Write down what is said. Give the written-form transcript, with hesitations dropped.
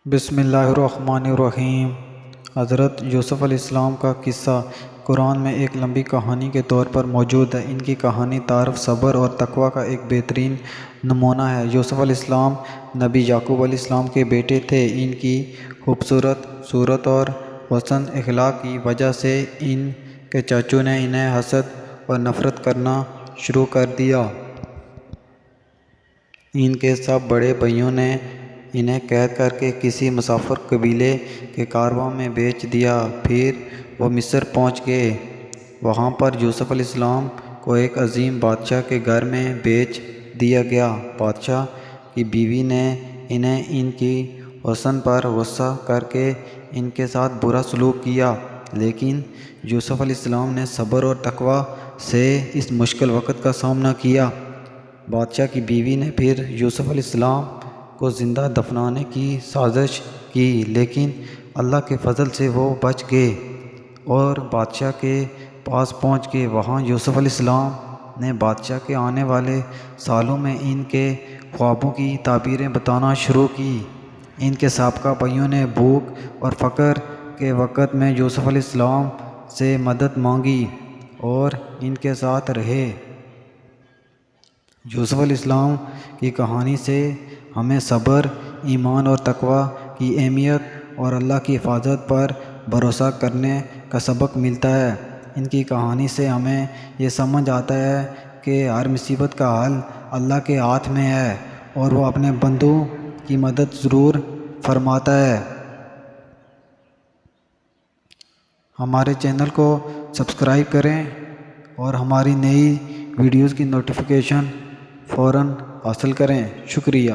بسم اللہ الرحمن الرحیم۔ حضرت یوسف علیہ السلام کا قصہ قرآن میں ایک لمبی کہانی کے طور پر موجود ہے۔ ان کی کہانی تعارف صبر اور تقوی کا ایک بہترین نمونہ ہے۔ یوسف علیہ السلام نبی یعقوب علیہ السلام کے بیٹے تھے۔ ان کی خوبصورت صورت اور حسن اخلاق کی وجہ سے ان کے چاچو نے انہیں حسد اور نفرت کرنا شروع کر دیا۔ ان کے سب بڑے بھائیوں نے انہیں قید کر کے کسی مسافر قبیلے کے کارواں میں بیچ دیا۔ پھر وہ مصر پہنچ گئے۔ وہاں پر یوسف علیہ السلام کو ایک عظیم بادشاہ کے گھر میں بیچ دیا گیا۔ بادشاہ کی بیوی نے انہیں ان کی حسن پر غصہ کر کے ان کے ساتھ برا سلوک کیا، لیکن یوسف علیہ السلام نے صبر اور تقوی سے اس مشکل وقت کا سامنا کیا۔ بادشاہ کی بیوی نے پھر یوسف علیہ السلام کو زندہ دفنانے کی سازش کی، لیکن اللہ کے فضل سے وہ بچ گئے اور بادشاہ کے پاس پہنچ گئے۔ وہاں یوسف علیہ السلام نے بادشاہ کے آنے والے سالوں میں ان کے خوابوں کی تعبیریں بتانا شروع کی۔ ان کے سابقہ بھائیوں نے بھوک اور فقر کے وقت میں یوسف علیہ السلام سے مدد مانگی اور ان کے ساتھ رہے۔ یوسف علیہ السلام کی کہانی سے ہمیں صبر، ایمان اور تقوی کی اہمیت اور اللہ کی حفاظت پر بھروسہ کرنے کا سبق ملتا ہے۔ ان کی کہانی سے ہمیں یہ سمجھ آتا ہے کہ ہر مصیبت کا حل اللہ کے ہاتھ میں ہے اور وہ اپنے بندوں کی مدد ضرور فرماتا ہے۔ ہمارے چینل کو سبسکرائب کریں اور ہماری نئی ویڈیوز کی نوٹیفیکیشن فوراً حاصل کریں۔ شکریہ۔